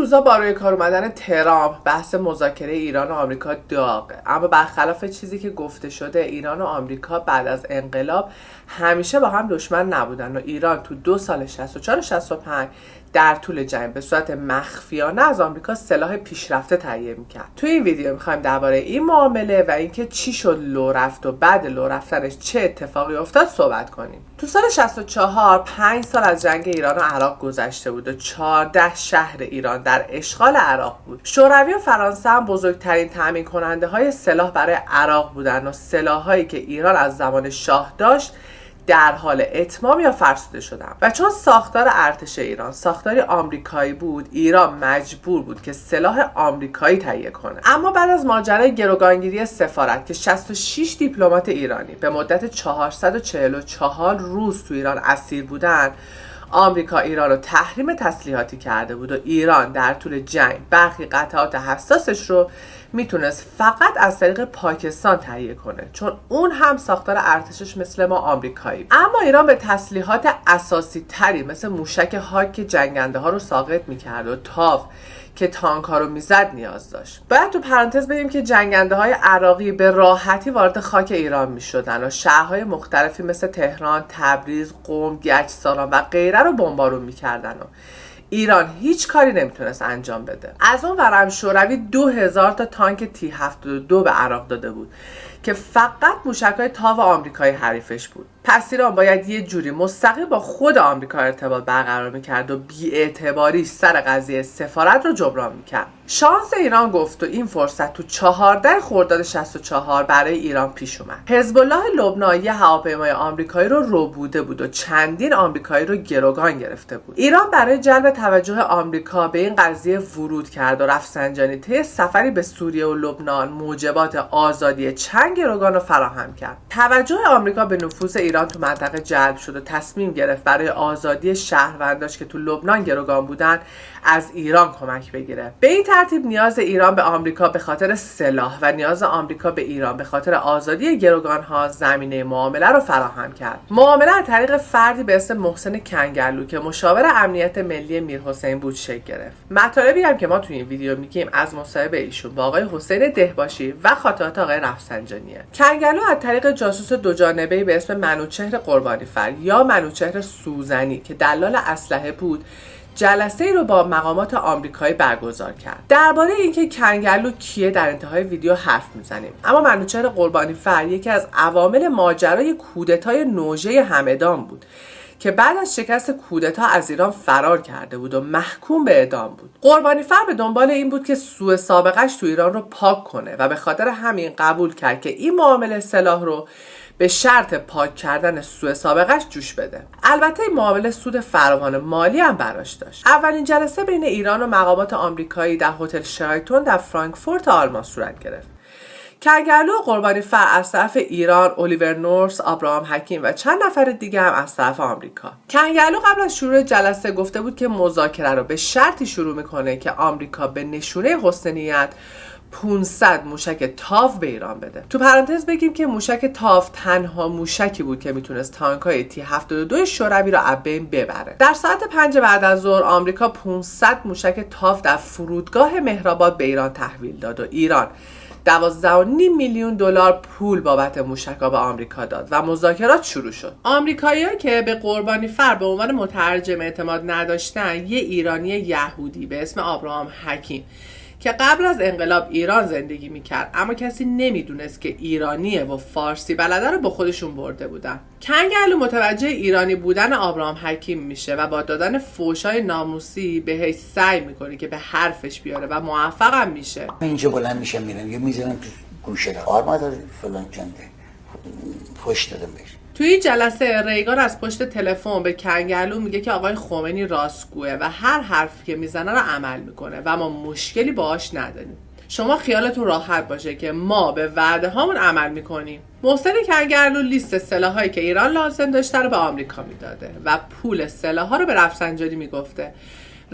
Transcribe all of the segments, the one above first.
روزا با روی کار اومدن ترامپ بحث مذاکره ایران و آمریکا داغه، اما برخلاف چیزی که گفته شده ایران و آمریکا بعد از انقلاب همیشه با هم دشمن نبودن و ایران تو 2 سال 64 و 65 در طول جنگ به صورت مخفیانه از آمریکا سلاح پیشرفته تهیه میکرد. تو این ویدیو میخوایم درباره این معامله و اینکه چی شد لو رفت و بعد لو رفتنش چه اتفاقی افتاد صحبت کنیم. تو سال 64 5 سال از جنگ ایران و عراق گذشته بود و 14 شهر ایران در اشغال عراق بود. شوروی و فرانسه هم بزرگترین تامین کننده های سلاح برای عراق بودن و سلاحایی که ایران از زمان شاه داشت در حال اتمام یا فرسوده شدن و چون ساختار ارتش ایران ساختاری آمریکایی بود، ایران مجبور بود که سلاح آمریکایی تهیه کنه. اما بعد از ماجرای گروگانگیری سفارت که 66 دیپلمات ایرانی به مدت 444 روز تو ایران اسیر بودن، آمریکا ایران رو تحریم تسلیحاتی کرده بود و ایران در طول جنگ برخی قطعات حساسش رو میتونست فقط از طریق پاکستان تهیه کنه، چون اون هم ساختار ارتشش مثل ما آمریکایی. اما ایران به تسلیحات اساسی تری مثل موشک هاک که جنگنده ها رو ساقط میکرد و تاف که تانک ها رو میزد نیاز داشت. باید تو پرانتز بگیم که جنگنده های عراقی به راحتی وارد خاک ایران میشدن و شهرهای مختلفی مثل تهران، تبریز، قم، گچساران و غیره رو بمبارون میکردن و ایران هیچ کاری نمیتونست انجام بده. از اون ورم شوروی 2000 تا تانک T-72 به عراق داده بود که فقط موشک‌های تاو آمریکایی حریفش بود. پس ایران باید یه جوری مستقیم با خود آمریکا ارتباط برقرار میکرد و بی‌اعتباریش سر قضیه سفارت رو جبران میکرد. شانس ایران گفت و این فرصت تو 14 خرداد 64 برای ایران پیش اومد. حزب الله لبنان یه هواپیمای آمریکایی رو ربوده بود و چندین آمریکایی رو گروگان گرفته بود. ایران برای جلب توجه آمریکا به این قضیه ورود کرد و رفسنجانی طی سفری به سوریه و لبنان موجبات آزادی چند گروگان رو فراهم کرد. توجه آمریکا به نفوذ ایران تو منطقه جلب شد و تصمیم گرفت برای آزادی شهرونداش که تو لبنان گروگان بودن از ایران کمک بگیره. به این ترتیب نیاز ایران به آمریکا به خاطر سلاح و نیاز آمریکا به ایران به خاطر آزادی گروگان‌ها زمینه معامله رو فراهم کرد. معامله از طریق فردی به اسم محسن کنگرلو که مشاور امنیت ملی میرحسین بود شکل گرفت. مطالبی هم که ما تو این ویدیو میگیم از مصاحبه ایشون با آقای حسین دهباشی و خاطرات آقای رفسنجانیه. کنگرلو از طریق جاسوس دو جانبه‌ای به اسم منوچهر قربانیفر یا منوچهر سوزنی که دلال اسلحه بود جلسه ای رو با مقامات آمریکایی برگزار کرد. درباره اینکه کنگرلو کیه در انتهای ویدیو حرف میزنیم. اما منوچهر قربانیفر یکی از عوامل ماجرای کودتای نوژه همدان بود که بعد از شکست کودتا از ایران فرار کرده بود و محکوم به اعدام بود. قربانیفر به دنبال این بود که سوء سابقش تو ایران رو پاک کنه و به خاطر همین قبول کرد که این معامله سلاح رو به شرط پاک کردن سوء سابقش جوش بده. البته این معامله سود فراوان مالی هم براش داشت. اولین جلسه بین ایران و مقامات آمریکایی در هتل شرایتون در فرانکفورت آلمان صورت گرفت. کنگرلو و قربانیفر از طرف ایران، الیور نورس، ابراهام حکیم و چند نفر دیگه هم از طرف آمریکا. کنگرلو قبل از شروع جلسه گفته بود که مذاکره رو به شرطی شروع میکنه که آمریکا به نشونه حسن نیت 500 موشک تاو به ایران بده. تو پرانتز بگیم که موشک تاو تنها موشکی بود که میتونست تانک‌های T-72 شوروی را از بین ببره. در ساعت 5 بعد از ظهر آمریکا 500 موشک تاو در فرودگاه مهرآباد به ایران تحویل داد و ایران 12.5 میلیون دلار پول بابت موشک‌ها به آمریکا داد و مذاکرات شروع شد. آمریکایی‌ها که به قربانیفر به عنوان مترجم اعتماد نداشتن، یه ایرانی یهودی به اسم ابراهام حکیم که قبل از انقلاب ایران زندگی میکرد اما کسی نمیدونست که ایرانیه و فارسی بلده رو با خودشون برده بودن. کنگرلو متوجه ایرانی بودن ابراهام حکیم میشه و با دادن فوشای ناموسی بهش سعی میکنه که به حرفش بیاره و موفقم میشه. اینجا بلند میشم میرم یه میذارم تو گوشه آرمادا فلان چنده فوش دادم بهش. توی این جلسه ریگان از پشت تلفن به کنگرلو میگه که آقای خمینی راستگوه و هر حرفی که میزنه رو عمل میکنه و ما مشکلی باهاش نداریم. شما خیالتون راحت باشه که ما به وعده هامون عمل میکنیم. محسن کنگرلو لیست سلاحایی که ایران لازم داشته رو به آمریکا میداده و پول سلاح‌ها رو به رفسنجانی میگفته.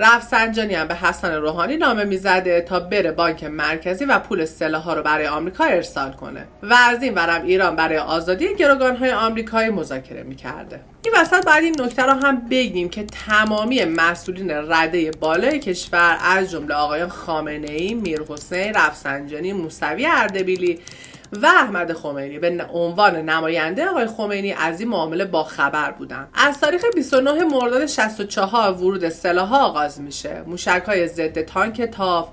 رفسنجانی هم به حسن روحانی نامه میزده تا بره بانک مرکزی و پول سلاح‌ها رو برای آمریکا ارسال کنه و از این ورم ایران برای آزادی گروگان‌های آمریکایی مذاکره میکرده. این وسط باید این نکته رو هم بگیم که تمامی مسئولین رده بالای کشور از جمله آقایان خامنه‌ای، میرحسین، رفسنجانی، موسوی اردبیلی و احمد خمینی به عنوان نماینده آقای خمینی از این معامله باخبر بودن. از تاریخ 29 مرداد 64 ورود سلاح‌ها آغاز میشه. موشک‌های ضد تانک تاف،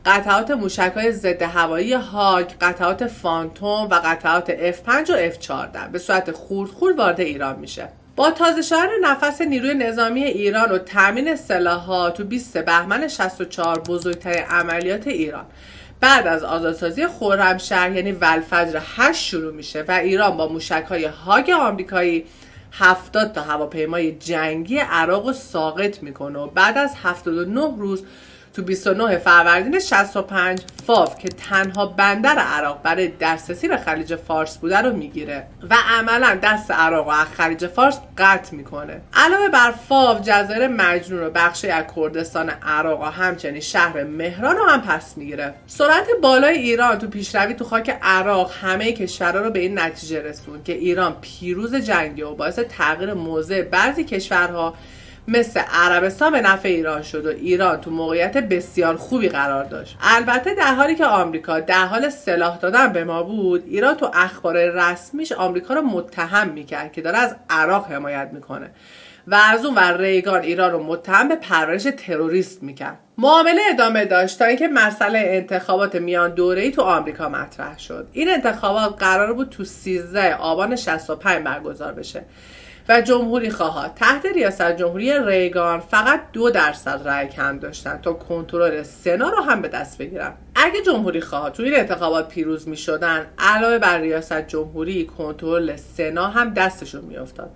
قطعات موشک‌های ضد هوایی هاگ، قطعات فانتوم و قطعات F5 و F14 به صورت خورد وارد ایران میشه. با تازه شدن نفس نیروی نظامی ایران و تامین سلاح‌ها تو 20 بهمن 64 بزرگترین عملیات ایران بعد از آزادسازی خرمشهر یعنی ولفجر 8 شروع میشه و ایران با موشک‌های هاگ آمریکایی 70 تا هواپیمای جنگی عراق رو ساقط میکنه و بعد از 79 روز تو 29 فروردین 65 فاو که تنها بندر عراق برای دسترسی به خلیج فارس بوده رو میگیره و عملا دست عراق و از خلیج فارس قطع میکنه. علاوه بر فاو، جزایر مجنون و بخشی از کردستان عراق و همچنین شهر مهران رو هم پس میگیره. سرعت بالای ایران تو پیشروی تو خاک عراق همه کشورها رو به این نتیجه رسوند که ایران پیروز جنگی و باعث تغییر موضع بعضی کشورها مثل عربستان به نفع ایران شد و ایران تو موقعیت بسیار خوبی قرار داشت. البته در حالی که آمریکا در حال سلاح دادن به ما بود، ایران تو اخبار رسمیش آمریکا رو متهم میکرد که داره از عراق حمایت میکنه و از اون ور ریگان ایران رو متهم به پرورش تروریست میکرد. معامله ادامه داشت تا اینکه مسئله انتخابات میان دوره‌ای تو آمریکا مطرح شد. این انتخابات قرار بود تو 13 آبان 65 برگزار بشه و جمهوری خواها تحت ریاست جمهوری ریگان فقط 2% رأی کم داشتن تا کنترل سنا رو هم به دست بگیرن. اگه جمهوری خواها تو این انتخابات پیروز می شدن، علاوه بر ریاست جمهوری کنترل سنا هم دستشون می افتاد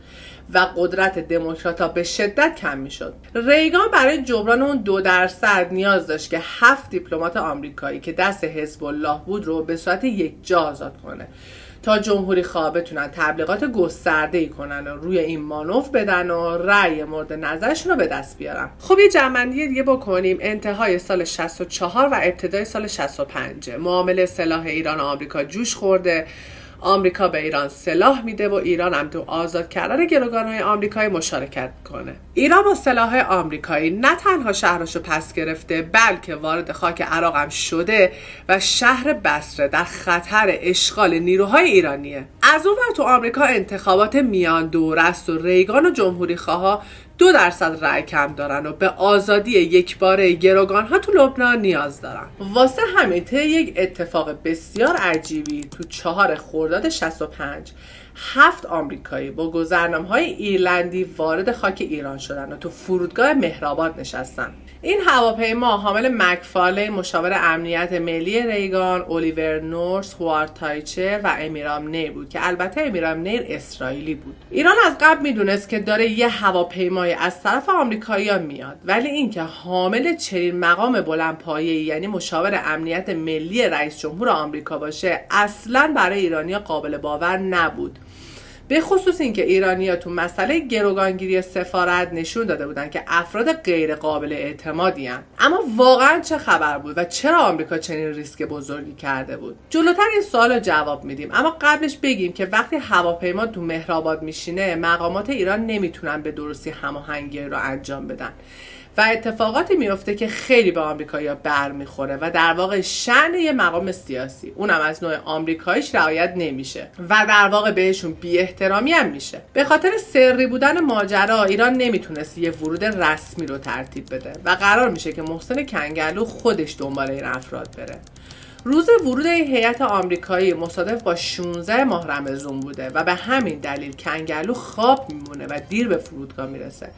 و قدرت دموکرات‌ها به شدت کم می شد. ریگان برای جبران اون 2% نیاز داشت که 7 دیپلمات آمریکایی که دست حزب الله بود رو به صورت یکجا آزاد کنه تا جمهوری خواه بتونن تبلیغات گسترده‌ای کنن و روی این مانور بدن و رأی مورد نظرشون رو به دست بیارن. خب یه جمع‌بندی دیگه بکنیم. انتهای سال 64 و ابتدای سال 65 معامله سلاح ایران و آمریکا جوش خورده. آمریکا به ایران سلاح میده و ایران هم تو آزاد کردن گروگان‌های آمریکایی مشارکت کنه. ایران با سلاح آمریکایی نه تنها شهرشو پس گرفته بلکه وارد خاک عراق هم شده و شهر بصره در خطر اشغال نیروهای ایرانیه. از اون ور تو آمریکا انتخابات میان دوره است و ریگان و جمهوری خواها 2% رأی کم دارن و به آزادی یکباره گروگان‌ها تو لبنان نیاز دارن. واسه همین یک اتفاق بسیار عجیبی تو 4 خرداد 65 7 آمریکایی با گذرنامه‌های ایرلندی وارد خاک ایران شدن و تو فرودگاه مهرآباد نشستن. این هواپیما حامل مکفارلین مشاور امنیت ملی ریگان، الیور نورس، هوارد تایچر و امیرام نیر بود که البته امیرام نیر اسرائیلی بود. ایران از قبل میدونست که داره یه هواپیمای از طرف آمریکایی‌ها میاد، ولی اینکه حامل چنین مقام بلندپایه‌ای یعنی مشاور امنیت ملی رئیس جمهور آمریکا باشه اصلاً برای ایرانی‌ها قابل باور نبود. به خصوص اینکه ایرانی‌ها تو مسئله گروگانگیری سفارت نشون داده بودن که افراد غیر قابل اعتمادی هستند. اما واقعا چه خبر بود و چرا آمریکا چنین ریسک بزرگی کرده بود؟ جلوتر این سوالو جواب میدیم، اما قبلش بگیم که وقتی هواپیما تو مهرآباد میشینه مقامات ایران نمیتونن به درستی هماهنگی رو انجام بدن و اتفاقاتی میفته که خیلی به آمریکایی‌ها برمیخوره و در واقع شأن یه مقام سیاسی اونم از نوع آمریکاییش رعایت نمیشه و در واقع بهشون بی احترامی هم میشه. به خاطر سری بودن ماجرا ایران نمیتونست یه ورود رسمی رو ترتیب بده و قرار میشه که محسن کنگلو خودش دنبال این افراد بره. روز ورود این هیئت آمریکایی مصادف با 16 ماه رمضان بوده و به همین دلیل کنگلو خواب میمونه و دیر به فرودگاه میرسه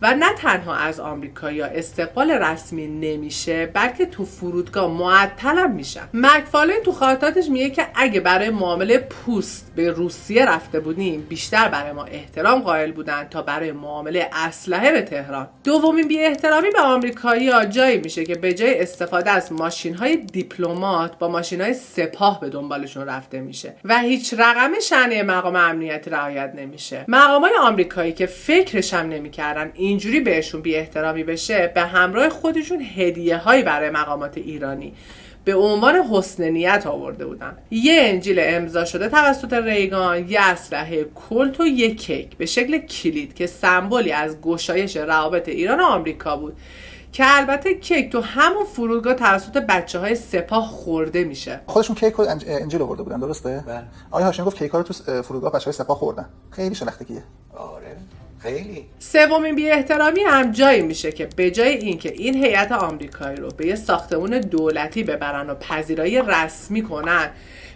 و نه تنها از آمریکایی‌ها استقبال رسمی نمیشه بلکه تو فرودگاه معطل هم میشن. مکفارلین تو خاطراتش میگه که اگه برای معامله پوست به روسیه رفته بودیم بیشتر برای ما احترام قائل بودن تا برای معامله اسلحه به تهران. دومین بی احترامی به آمریکایی‌ها جایی میشه که به جای استفاده از ماشین‌های دیپلمات با ماشین‌های سپاه به دنبالشون رفته میشه و هیچ رقم شأن مقام امنیتی رعایت نمیشه. مقامات آمریکایی که فکرش هم نمی‌کردن اینجوری بهشون بی احترامی بشه، به همراه خودشون هدیه هایی برای مقامات ایرانی به عنوان حسن نیت آورده بودن. یه انجیل امضا شده توسط ریگان، یه اسلحه کلت و یه کیک به شکل کلید که سمبولی از گشایش روابط ایران و آمریکا بود که البته کیک تو همون فرودگاه توسط بچه‌های سپاه خورده میشه. خودشون کیک و انجیل آورده بودن، درسته؟ بله. آقای هاشمی گفت کیکا رو تو فرودگاه بچه‌های سپاه خوردن. خیلی شلختگیه. آره خیلی. سومین بی احترامی هم جایی میشه که به جای اینکه این هیئت آمریکایی رو به یه ساختمون دولتی ببرن و پذیرایی رسمی کنن،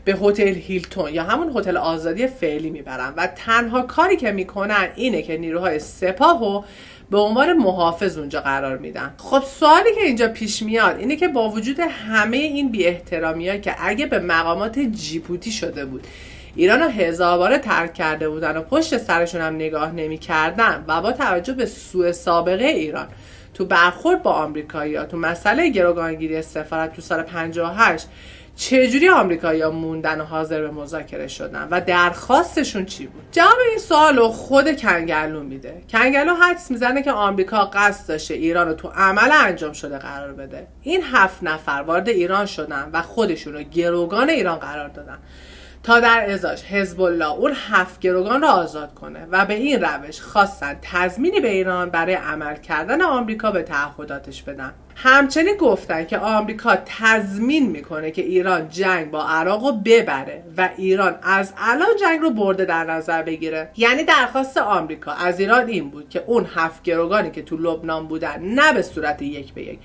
به هتل هیلتون یا همون هتل آزادی فعلی میبرن و تنها کاری که میکنن اینه که نیروهای سپاهو به عنوان محافظ اونجا قرار میدن. خب سوالی که اینجا پیش میاد اینه که با وجود همه این بی احترامی‌ها که اگه به مقامات جیبوتی شده بود، ایران رو هزار باره ترک کرده بودن و پشت سرشون هم نگاه نمی کردن و با توجه به سوء سابقه ایران تو برخورد با آمریکایی‌ها تو مسئله گروگانگیری سفارت تو سال 58، چجوری آمریکایی‌ها موندن و حاضر به مذاکره شدن و درخواستشون چی بود؟ جواب این سوالو خود کنگلو میده. کنگلو حدس میزنه که آمریکا قصد داشته ایران رو تو عمل انجام شده قرار بده. این 7 نفر وارد ایران شدن و خودشون رو گروگان ایران قرار دادن تا در ازاش حزب الله اون 7 گروگان رو آزاد کنه و به این روش خواستن تضمینی به ایران برای عمل کردن آمریکا به تعهداتش بدن. همچنین گفتن که آمریکا تضمین میکنه که ایران جنگ با عراق رو ببره و ایران از الان جنگ رو برده در نظر بگیره. یعنی درخواست آمریکا از ایران این بود که اون 7 گروگانی که تو لبنان بودن نه به صورت یک به یک،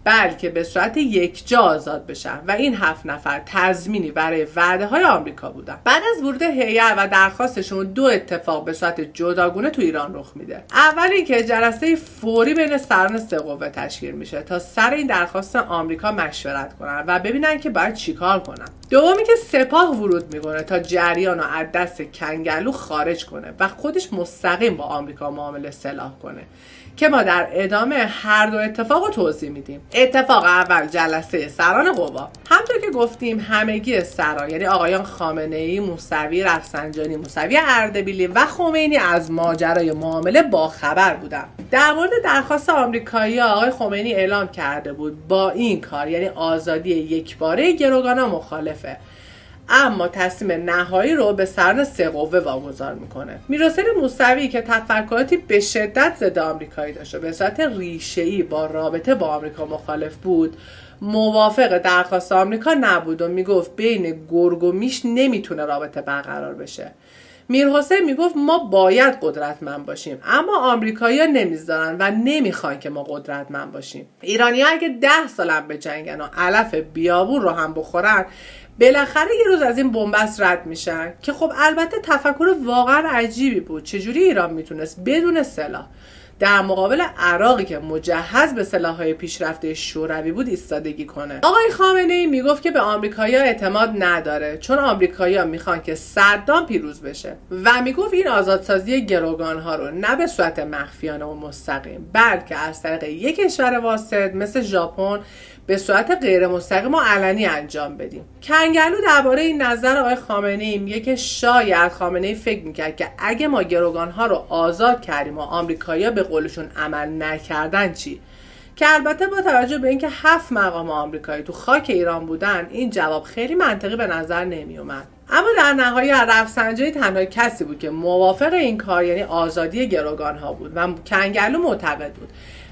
بلکه به صورت یکجا آزاد بشن و این 7 نفر تضمینی برای وعده های آمریکا بودن. بعد از ورود هیئت و درخواستشون 2 اتفاق به صورت جداگونه تو ایران رخ میده. اول اینکه جلسه فوری بین سران 3 قوه تشکیل میشه تا سر این درخواست آمریکا مشورت کنن و ببینن که باید چیکار کنن. دومی که سپاه ورود میکنه تا جریان رو از دست کنگلو خارج کنه و خودش مستقیم با آمریکا معامله سلاح کنه که ما در ادامه هر دو اتفاق رو توضیح میدیم. اتفاق اول جلسه سران قوا. همونطور که گفتیم همگی سران یعنی آقایان خامنه‌ای، موسوی، رفسنجانی، موسوی اردبیلی و خمینی از ماجرای معامله باخبر بودن. در مورد درخواست آمریکایی آقای خمینی اعلام کرده بود با این کار یعنی آزادی یکباره گروگانا مخالفه، اما تصمیم نهایی رو به سران 3 قوه واگذار میکنه. میرحسین موسوی که تفکراتی به شدت ضد آمریکایی داشت و به صورت ریشه‌ای با رابطه با آمریکا مخالف بود، موافق درخواست آمریکا نبود و میگفت بین گرگ و میش نمیتونه رابطه برقرار بشه. میرحسین میگفت ما باید قدرتمند باشیم اما آمریکایی‌ها نمیذارن و نمیخوان که ما قدرتمند باشیم. ایرانی‌ها اگه 10 سالم به جنگن و علف بیابون رو هم بخورن بالاخره یه روز از این بنبست رد میشن که خب البته تفکر واقعا عجیبی بود. چجوری ایران میتونست بدون سلاح در مقابل عراقی که مجهز به سلاح‌های پیشرفته شوروی بود ایستادگی کنه؟ آقای خامنه‌ای میگفت که به آمریکایی‌ها اعتماد نداره چون آمریکایی‌ها میخوان که صدام پیروز بشه و میگفت این آزادسازی گروگان‌ها رو نه به صورت مخفیانه و مستقیم بلکه از طریق یک کشور واسط مثل ژاپن به صورت غیر مستقیم و علنی انجام بدیم. کنگلو درباره این نظر آقای خامنه‌ای میگه که شاید خامنه‌ای فکر میکرد که اگه ما گروگان‌ها رو آزاد کردیم و آمریکایی‌ها به قولشون عمل نکردن چی؟ که البته با توجه به اینکه 7 مقام آمریکایی تو خاک ایران بودن این جواب خیلی منطقی به نظر نمی اومد. اما در نهایت رفسنجانی تنها کسی بود که موافق این کار یعنی آزادی گروگان‌ها بود و کنگلو معتقد بود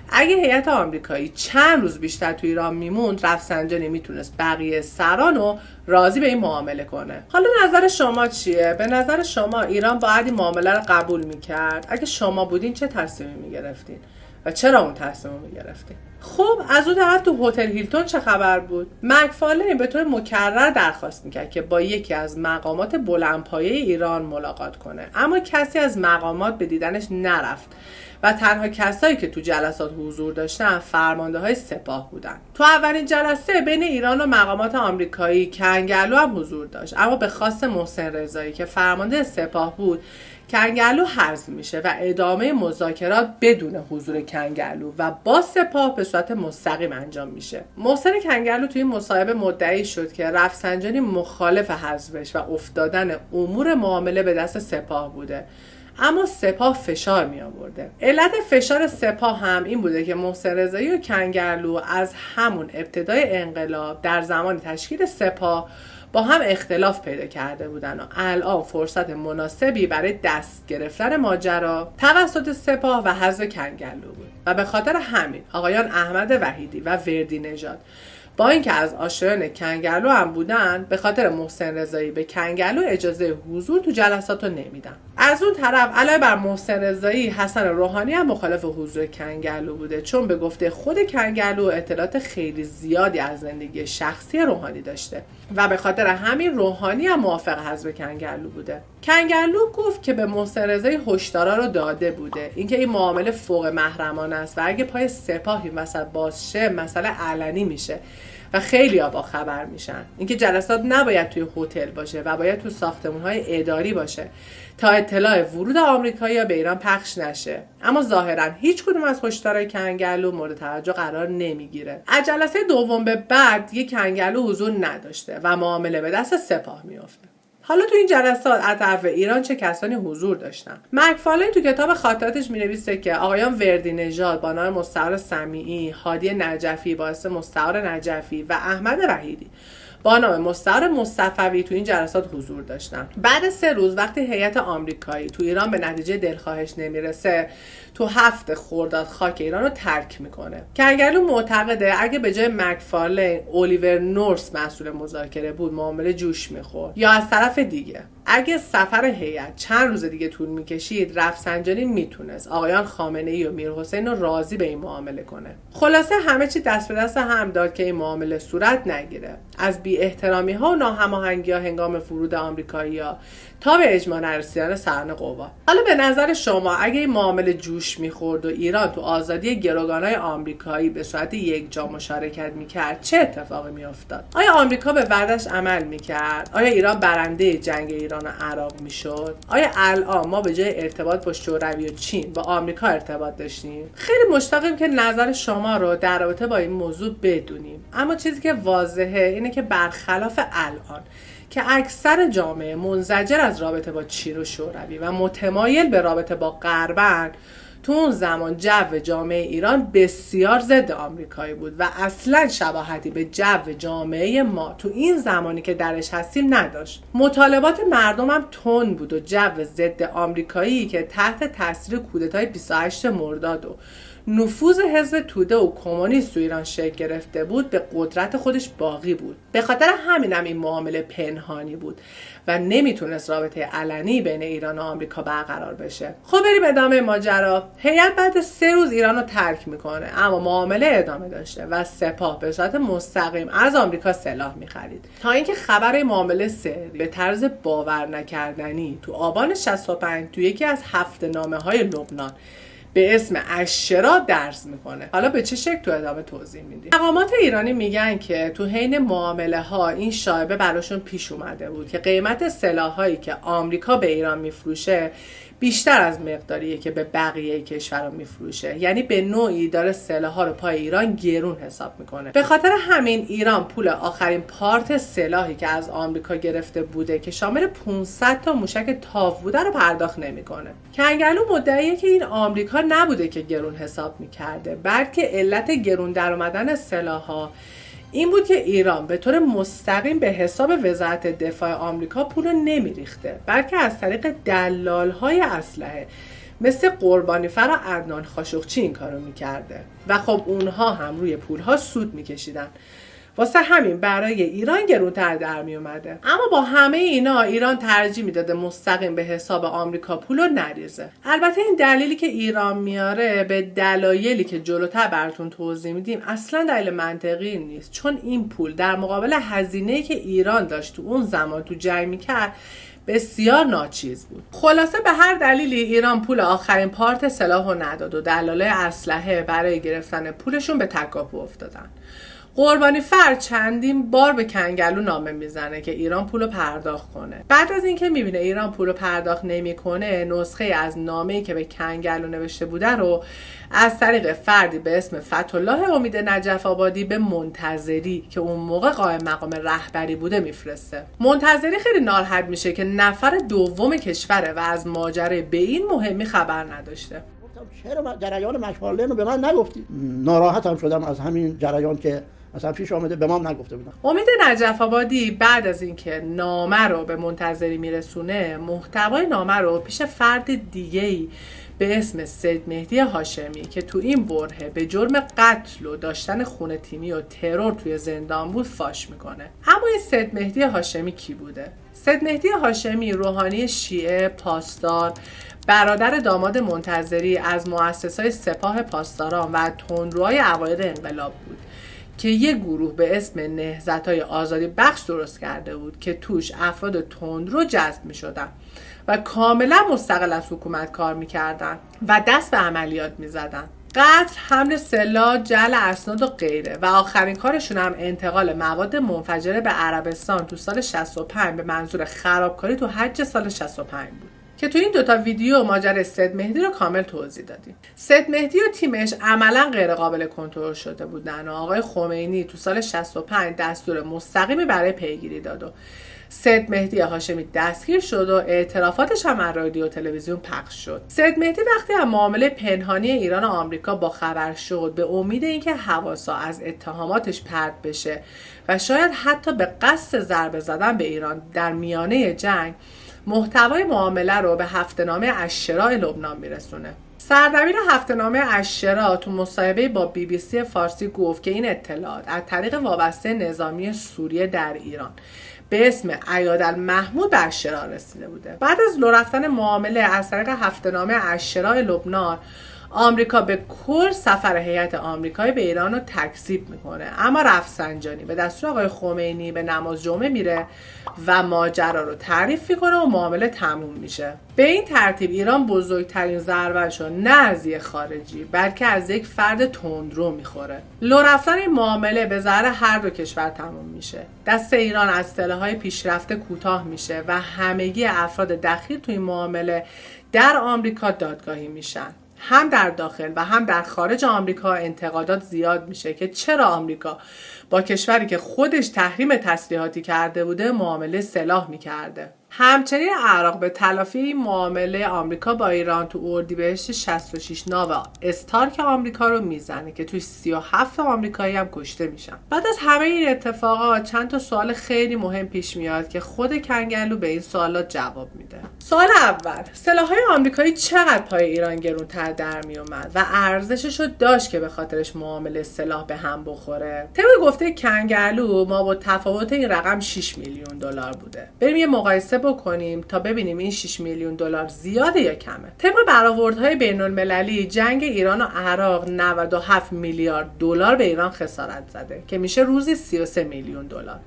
اگه هیئت آمریکایی چند روز بیشتر تو ایران میموند رفسنجانی میتونست بقیه سرانو راضی به این معامله کنه. حالا نظر شما چیه؟ به نظر شما ایران باید این معامله رو قبول میکرد؟ اگه شما بودین چه تصمیمی میگرفتین؟ و چرا اون تصمیم رو میگرفتین؟ خب از اون طرف تو هتل هیلتون چه خبر بود؟ مکفارلین به طور مکرر درخواست میکرد که با یکی از مقامات بلندپایه ایران ملاقات کنه اما کسی از مقامات به دیدنش نرفت و تنها کسایی که تو جلسات حضور داشتن فرمانده های سپاه بودن. تو اولین جلسه بین ایران و مقامات آمریکایی کنگلو هم حضور داشت اما به خواست محسن رضایی که فرمانده سپاه بود کنگلو حذف میشه و ادامه مذاکرات بدون حضور کنگلو و با سپاه به صورت مستقیم انجام میشه. محسن کنگلو توی این مصاحبه مدعی شد که رفسنجانی مخالف حذفش و افتادن امور معامله به دست سپاه بوده اما سپاه فشار می آورده. علت فشار سپاه هم این بوده که محسن رضایی و کنگرلو از همون ابتدای انقلاب در زمان تشکیل سپاه با هم اختلاف پیدا کرده بودن و الان فرصت مناسبی برای دست گرفتن ماجرا توسط سپاه و حزب کنگرلو بود و به خاطر همین آقایان احمد وحیدی و وردی نژاد با اینکه از آشنایان کنگرلو هم بودن به خاطر محسن رضایی به کنگرلو اجازه حضور تو جلسات رو نمیدن. از اون طرف علاوه بر محسن رضایی حسن روحانی هم مخالف حضور کنگرلو بوده، چون به گفته خود کنگرلو اطلاعات خیلی زیادی از زندگی شخصی روحانی داشته و به خاطر همین روحانی هم موافق حزب کنگرلو بوده. کنگرلو گفت که به محسن رضایی هشدارا رو داده بوده، اینکه این معامله فوق محرمانه است و اگه پای سپاه این وسط باز شه مسئله علنی میشه و خیلی ها با خبر میشن. اینکه جلسات نباید توی هتل باشه و باید تو ساختمان‌های اداری باشه تا اطلاع ورود آمریکایی‌ها به ایران پخش نشه. اما ظاهرا هیچ کدوم از هشدارهای کنگرلو مورد توجه قرار نمیگیره. از جلسه دوم به بعد دیگه کنگرلو حضور نداشته و معامله به دست سپاه میافته. حالا تو این جلسات از طرف ایران چه کسانی حضور داشتن؟ مکفارلین تو کتاب خاطراتش مینویسه که آقایان وردی نژاد با نام مستعار سمیعی، هادی نجفی با اسم مستعار نجفی و احمد وحیدی با نام مستعار مصطفوی تو این جلسات حضور داشتن. بعد 3 روز وقتی هیئت آمریکایی تو ایران به نتیجه دلخواهش نمیرسه، تو 7 خرداد خاک ایران رو ترک میکنه. کنگرلو معتقده اگه به جای مکفارلین اولیور نورس مسئول مذاکره بود معامله جوش میخورد، یا از طرف دیگه اگه سفر هیئت چند روز دیگه طول میکشید رفسنجانی میتونست آقایان خامنه‌ای و میرحسین رو راضی به این معامله کنه. خلاصه همه چی دست به دست هم داد که این معامله صورت نگیره، از بی احترامی ها و ناهماهنگی ها هنگام ورود آمریکایی‌ها تا به اجماع نرسیدن سران قوا. حالا به نظر شما اگه این معامله جوش میخورد و ایران تو آزادی گروگانهای آمریکایی به صورت یکجا مشارکت میکرد چه اتفاقی میافتاد؟ آیا آمریکا به وعدش عمل میکرد؟ آیا ایران برنده جنگ ایران و عراق میشد؟ آیا الان ما به جای ارتباط با شوروی و چین با آمریکا ارتباط داشتیم؟ خیلی مشتاقیم که نظر شما رو در رابطه با این موضوع بدونیم. اما چیزی که واضحه اینه که برخلاف الان که اکثر جامعه منزجر از رابطه با چین و شوروی و متمایل به رابطه با غربن، تو اون زمان جو جامعه ایران بسیار ضد آمریکایی بود و اصلا شباهتی به جو جامعه ما تو این زمانی که درش هستیم نداشت. مطالبات مردم هم تند بود و جو ضد آمریکایی که تحت تاثیر کودتای 28 مرداد و نفوذ حزب توده و کمونیست تو ایران شکل گرفته بود به قدرت خودش باقی بود. به خاطر همینم این معامله پنهانی بود و نمیتونست رابطه علنی بین ایران و آمریکا برقرار بشه. خب بریم ادامه ماجرا. هیئت بعد 3 روز ایران رو ترک میکنه، اما معامله ادامه داشته و سپاه به صورت مستقیم از آمریکا سلاح میخرید تا اینکه خبر معامله سری به طرز باور نکردنی تو آبان 65 تو یکی از 7 نامه‌های لبنان به اسم اشرا درز میکنه. حالا به چه شکل تو ادامه توضیح میدیم. مقامات ایرانی میگن که تو حین معامله ها این شایبه براشون پیش اومده بود که قیمت سلاحایی که آمریکا به ایران میفروشه بیشتر از مقداریه که به بقیه کشورها میفروشه، یعنی به نوعی داره سلاح‌ها رو پای ایران گرون حساب میکنه. به خاطر همین ایران پول آخرین پارت سلاحی که از آمریکا گرفته بوده که شامل 500 تا موشک تاو بوده رو پرداخت نمیکنه. کنگرلو مدعیه که این آمریکا نبوده که گرون حساب میکرده، بلکه علت گرون در اومدن سلاح‌ها این بود که ایران به طور مستقیم به حساب وزارت دفاع آمریکا پول نمیریخته، بلکه از طریق دلال‌های اسلحه مثل قربانیفر و عدنان خاشقچی این کارو میکرده و خب اونها هم روی پولها سود میکشیدن. واسه همین برای ایران گرونتر در می اومده. اما با همه اینا ایران ترجیح میداده مستقیم به حساب آمریکا پولو نریزه. البته این دلیلی که ایران میاره به دلایلی که جلوتر براتون توضیح میدیم اصلا دلیل منطقی نیست، چون این پول در مقابل هزینه‌ای که ایران داشت تو اون زمان تو جنگ میکرد بسیار ناچیز بود. خلاصه به هر دلیلی ایران پول آخرین پارت سلاحو نداد و دلالای اسلحه برای گرفتن پولشون به تکاپو افتادن. قربانیفر چندین بار به کنگرلو نامه میزنه که ایران پولو پرداخت کنه. بعد از اینکه میبینه ایران پولو پرداخت نمیکنه، نسخه از نامه‌ای که به کنگرلو نوشته بوده رو از طریق فردی به اسم فتح‌الله امید نجف آبادی به منتظری که اون موقع قائم مقام رهبری بوده میفرسته. منتظری خیلی ناراحت میشه که نفر دوم کشوره و از ماجرای به این مهمی خبر نداشته. چرا جریان مشوارلین رو به من نگفتی؟ ناراحتم شدم از همین جریان که اصلا پیش آمده به ما نگفته بودن. امید نجف آبادی بعد از اینکه نامه رو به منتظری میرسونه، محتوای نامه رو پیش فرد دیگه‌ای به اسم سید مهدی هاشمی که تو این برهه به جرم قتل و داشتن خون تیمی و ترور توی زندان بود فاش میکنه. اما این سید مهدی هاشمی کی بوده؟ سید مهدی هاشمی روحانی شیعه پاسدار، برادر داماد منتظری از مؤسسای سپاه پاسداران و تندروهای اوایل انقلاب بود که یک گروه به اسم نهضت‌های آزادی بخش درست کرده بود که توش افراد تندرو جذب می‌شدن و کاملا مستقل از حکومت کار می‌کردن و دست به عملیات می‌زدن. قتل، حمل سلاح، جعل اسناد و غیره و آخرین کارشون هم انتقال مواد منفجره به عربستان تو سال 65 به منظور خرابکاری تو حج سال 65 بود که تو این دوتا ویدیو ماجرای سید مهدی رو کامل توضیح دادیم. سید مهدی و تیمش عملا غیر قابل کنترل شده بودن و آقای خمینی تو سال 65 دستور مستقیمی برای پیگیری داد و سید مهدی هاشمی دستگیر شد و اعترافاتش هم از رادیو و تلویزیون پخش شد. سید مهدی وقتی از معامله پنهانی ایران و آمریکا با خبر شد، به امید اینکه حواسا از اتهاماتش پرت بشه و شاید حتی به قصد ضربه زدن به ایران در میانه جنگ، محتوای معامله رو به هفته‌نامه الشراع لبنان میرسونه. سردبیر هفته‌نامه الشراع تو مصاحبه با BBC فارسی گفت که این اطلاعات از طریق وابسته نظامی سوریه در ایران به اسم ایادالمحمود به الشراع رسیده بوده. بعد از لو رفتن معامله از طریق هفته‌نامه الشراع لبنان، آمریکا به کل سفر هیئت آمریکایی به ایران رو تکذیب میکنه، اما رفسنجانی به دستور آقای خمینی به نماز جمعه میره و ماجرا رو تعریف میکنه و معامله تموم میشه. به این ترتیب ایران بزرگترین ضربه‌اش رو نه از یک خارجی بلکه از یک فرد تندرو میخوره. لو رفتن این معامله به ضرر هر دو کشور تموم میشه. دست ایران از سلاح‌های پیشرفته کوتاه میشه و همگی افراد دخیل توی این معامله در آمریکا دادگاهی میشن. هم در داخل و هم در خارج آمریکا انتقادات زیاد میشه که چرا آمریکا با کشوری که خودش تحریم تسلیحاتی کرده بوده معامله سلاح میکرده. همچنین عراق به تلافی این معامله آمریکا با ایران تو اردیبهشت 66 ناو استارک آمریکا رو میزنه که توی 37 آمریکایی هم کشته میشن. بعد از همه این اتفاقات چند تا سوال خیلی مهم پیش میاد که خود کنگلو به این سوالات جواب میده. سوال اول، سلاح‌های آمریکایی چقدر پای ایران گرونتر در میومد و ارزشش رو داشت که به خاطرش معامله سلاح به هم بخوره؟ طبق گفته کنگلو ما با تفاوت این رقم 6 میلیون دلار بوده. بریم یه مقایسه بکنیم تا ببینیم این 6 میلیون دلار زیاده یا کمه. طبق برآوردهای بین‌المللی جنگ ایران و عراق 97 میلیارد دلار به ایران خسارت زده که میشه روزی 33 میلیون دلار.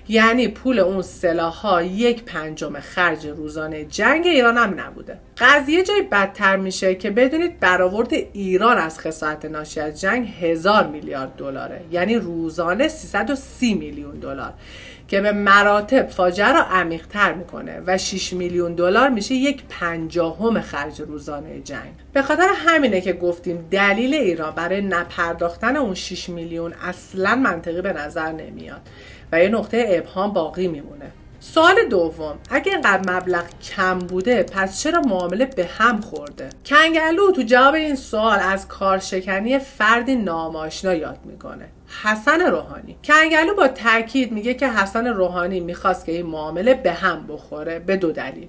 یعنی پول اون سلاح‌ها 1/5 خرج روزانه جنگ ایران هم نبوده. قضیه جای بدتر میشه که بدونید برآورد ایران از خسارت ناشی از جنگ 1000 میلیارد دلاره، یعنی روزانه 330 میلیون دلار که به مراتب فاجعه را عمیق‌تر میکنه و 6 میلیون دلار میشه 1/50 خرج روزانه جنگ. به خاطر همینه که گفتیم دلیل ایران برای نپرداختن اون 6 میلیون اصلا منطقی به نظر نمیاد و یه نقطه ابهام باقی میمونه. سوال دوم، اگه اینقدر مبلغ کم بوده پس چرا معامله به هم خورده؟ کنگلو تو جواب این سوال از کارشکنی فردی ناماشنا یاد میکنه، حسن روحانی. کنگلو با تاکید میگه که حسن روحانی میخواست که این معامله به هم بخوره به دو دلیل.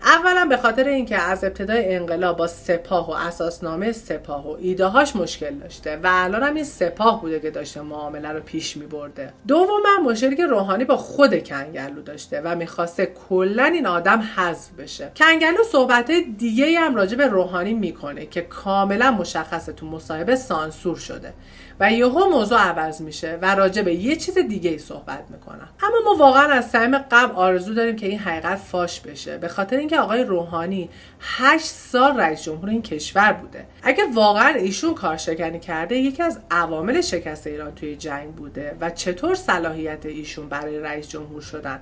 اولا به خاطر اینکه از ابتدای انقلاب با سپاه و اساسنامه سپاه و ایده‌هاش مشکل داشته و الان هم این سپاه بوده که داشته معامله رو پیش می‌برده. دوما مشکلی که روحانی با خود کنگلو داشته و می‌خواسته کلاً این آدم حذف بشه. کنگلو صحبت‌های دیگه‌ای هم راجع به روحانی میکنه که کاملا مشخصه تو مصاحبه سانسور شده و یهو موضوع عوض میشه و راجع به یه چیز دیگه‌ای صحبت میکنن. اما ما واقعا از صمیم قلب آرزو داریم که این حقیقت فاش بشه، به خاطر اینکه اینکه آقای روحانی 8 سال رئیس جمهور این کشور بوده. اگه واقعا ایشون کارشکنی کرده، یکی از عوامل شکست ایران توی جنگ بوده و چطور صلاحیت ایشون برای رئیس جمهور شدن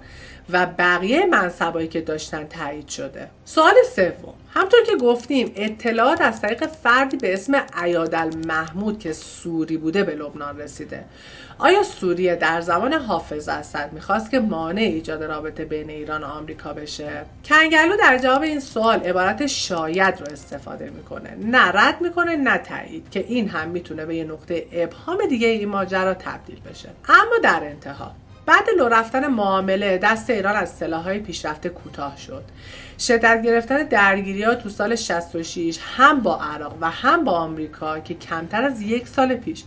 و بقیه منصبایی که داشتن تایید شده. سوال سوم، همطور که گفتیم اطلاعات از طریق فردی به اسم عیادالمحمود که سوری بوده به لبنان رسیده. آیا سوریه در زمان حافظ اسد میخواست که مانع ایجاد رابطه بین ایران و آمریکا بشه؟ کنگلو در جواب این سوال عبارت شاید رو استفاده میکنه، نه رد میکنه نه تایید، که این هم میتونه به یه نقطه ابهام دیگه این ماجرا تبدیل بشه. اما در انتها بعد لو رفتن معامله دست ایران از سلاح‌های پیشرفته کوتاه شد. شدت گرفتن درگیری‌ها تو سال 66 هم با عراق و هم با آمریکا که کمتر از 1 سال پیش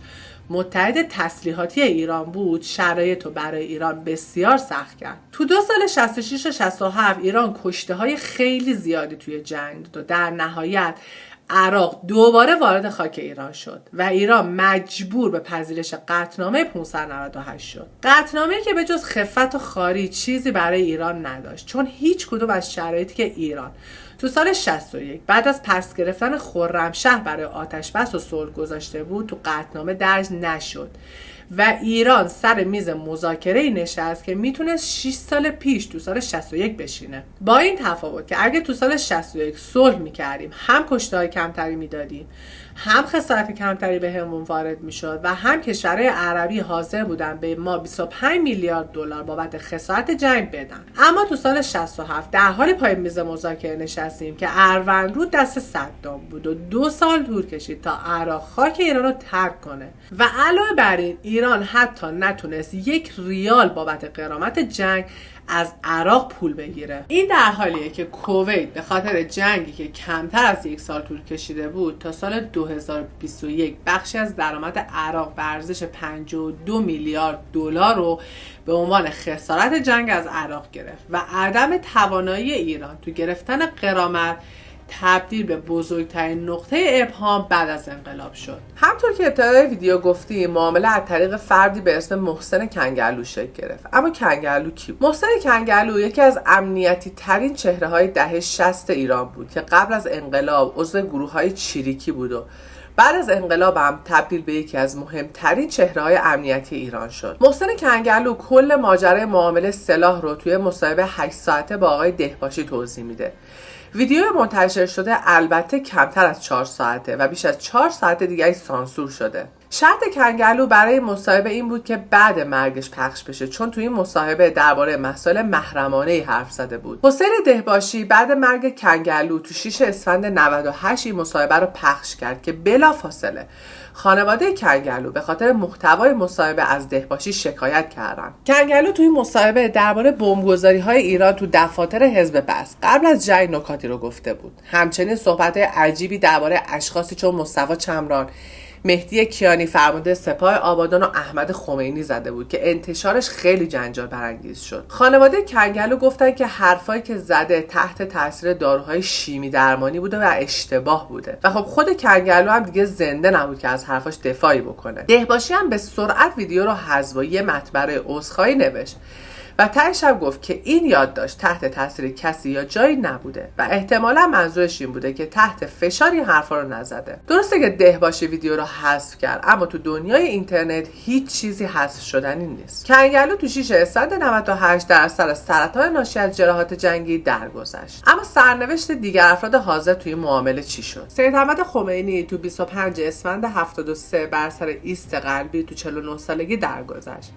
متحد تسلیحاتی ایران بود، شرایط رو برای ایران بسیار سخت کرد. تو 2 سال 66 و 67 ایران کشته‌های خیلی زیادی توی جنگ داد و در نهایت عراق دوباره وارد خاک ایران شد و ایران مجبور به پذیرش قطعنامه 598 شد. قطعنامه‌ای که به جز خفت و خواری چیزی برای ایران نداشت، چون هیچ کدوم از شرایطی که ایران تو سال 61 بعد از پس گرفتن خرمشهر برای آتش بس و صلح گذاشته بود تو قطعنامه درج نشد و ایران سر میز مذاکره نشست که میتونست 6 سال پیش تو سال 61 بشینه. با این تفاوت که اگه تو سال 61 صلح میکردیم، هم کشته‌های کمتری میدادیم، هم خسارت کمتری به همون وارد میشد و هم کشورهای عربی حاضر بودن به ما 25 میلیارد دلار بابت خسارت جنگ بدن. اما تو سال 67 در حالی پای میز مذاکره نشستیم که اروندرود دست صدام بود و 2 سال طول کشید تا عراق خاک ایران رو ترک کنه و علاوه بر این ایران حتی نتونست 1 ریال بابت غرامت جنگ از عراق پول بگیره. این در حالیه که کویت به خاطر جنگی که کمتر از 1 سال طول کشیده بود تا سال 2021 بخشی از درآمد عراق به ارزش 52 میلیارد دلار رو به عنوان خسارت جنگ از عراق گرفت و عدم توانایی ایران تو گرفتن غرامت تبدیل به بزرگترین نقطه ابهام بعد از انقلاب شد. همطور که ابتدای ویدیو گفتیم، معامله از طریق فردی به اسم محسن کنگلو شکل گرفت. اما کنگلو کی بود؟ محسن کنگلو یکی از امنیتی ترین چهره های دهه 60 ایران بود که قبل از انقلاب عضو گروه های چریکی بود و بعد از انقلاب هم تبدیل به یکی از مهمترین چهره‌های امنیتی ایران شد. محسن کنگلو کل ماجرای معامله سلاح رو توی مصاحبه 8 ساعته با آقای دهباشی توضیح میده. ویدیو منتشر شده البته کمتر از 4 ساعته و بیش از 4 ساعت دیگه سانسور شده. شرط کنگلو برای مصاحبه این بود که بعد مرگش پخش بشه، چون توی این مصاحبه درباره مسائل محرمانه‌ای حرف زده بود. حسین دهباشی بعد مرگ کنگلو تو 6 اسفند 98 این مصاحبه رو پخش کرد که بلافاصله خانواده کنگلو به خاطر محتوای مصاحبه از دهباشی شکایت کردند. کنگلو توی مصاحبه درباره بمبگذاری‌های ایران تو دفاتر حزب بعث قبل از جنگ نکاتی رو گفته بود. همچنین صحبت‌های عجیبی درباره اشخاصی چون مصطفی چمران، مهدی کیانی فرمانده سپاه آبادان و احمد خمینی زده بود که انتشارش خیلی جنجال برانگیز شد. خانواده کنگلو گفتن که حرفایی که زده تحت تاثیر داروهای شیمی درمانی بوده و اشتباه بوده و خب خود کنگلو هم دیگه زنده نبود که از حرفاش دفاعی بکنه. دهباشی هم به سرعت ویدیو رو حذف و یه مطبع عذرخواهی نوشت و تهش هم گفت که این یادداشت تحت تاثیر کسی یا جایی نبوده و احتمالا منظورش این بوده که تحت فشار این حرفا رو نزده. درسته که دهباشی ویدیو رو حذف کرد، اما تو دنیای اینترنت هیچ چیزی حذف شدنی نیست. کنگلو تو 6 اسفند 98 در اثر سرطان ناشی از جراحات جنگی درگذشت. اما سرنوشت دیگر افراد حاضر توی معامله چی شد؟ سید احمد خمینی تو 25 اسفند 73 بر اثر ایست قلبی تو 49 سالگی درگذشت.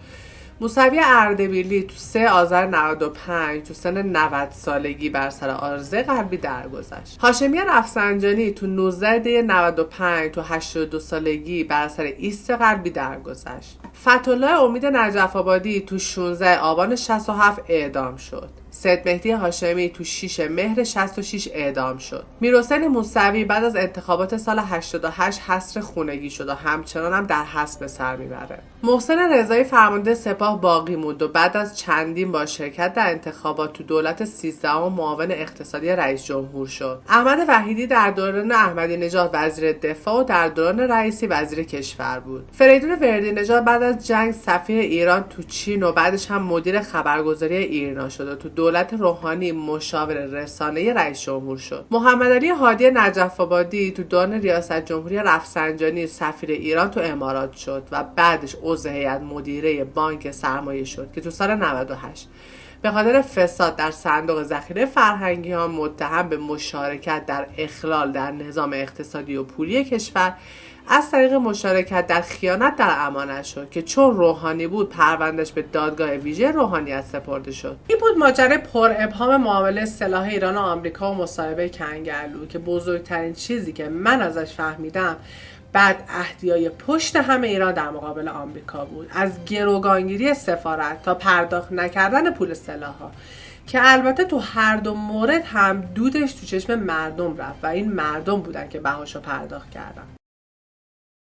موسوی اردبیلی تو 3 آذر 95 تو سن 90 سالگی بر سر عارضه قلبی درگذشت. هاشمی رفسنجانی تو 19 دی 95 تو 82 سالگی بر سر ایست قلبی درگذشت. فتح‌الله امید نجف آبادی تو 16 آبان 67 اعدام شد. سید مهدی هاشمی تو 6 مهر 66 اعدام شد. میرحسین موسوی بعد از انتخابات سال 88 حصر خونگی شد و همچنان هم در حبس به سر میبره. محسن رضایی فرمانده سپاه باقی موند و بعد از چندین بار شرکت در انتخابات تو دولت 13 معاون اقتصادی رئیس جمهور شد. احمد وحیدی در دوران احمدی نژاد وزیر دفاع و در دوران رئیسی وزیر کشور بود. فریدون وردی نژاد بعد از جنگ سفیر ایران تو چین و بعدش هم مدیر خبرگزاری ایرنا شد و تو دولت روحانی مشاور رسانه رئیس جمهور شد. محمد علی هادی نجف آبادی تو دوران ریاست جمهوری رفسنجانی سفیر ایران تو امارات شد و بعدش عضو هیئت مدیره بانک سرمایه شد که تو سال 98 به خاطر فساد در صندوق ذخیره فرهنگی ها متهم به مشارکت در اخلال در نظام اقتصادی و پولی کشور از طریق مشارکت در خیانت در امانت شد که چون روحانی بود پروندهش به دادگاه ویژه روحانیت سپرده شد. این بود ماجرای پر ابهام معامله سلاح ایران و آمریکا و مصاحبه کنگرلو که بزرگترین چیزی که من ازش فهمیدم بعد عهدیای پشت همه ایران در مقابل آمریکا بود، از گروگانگیری سفارت تا پرداخت نکردن پول سلاح‌ها که البته تو هر دو مورد هم دودش تو چشم مردم رفت و این مردم بودن که بهاشو پرداخت کردن.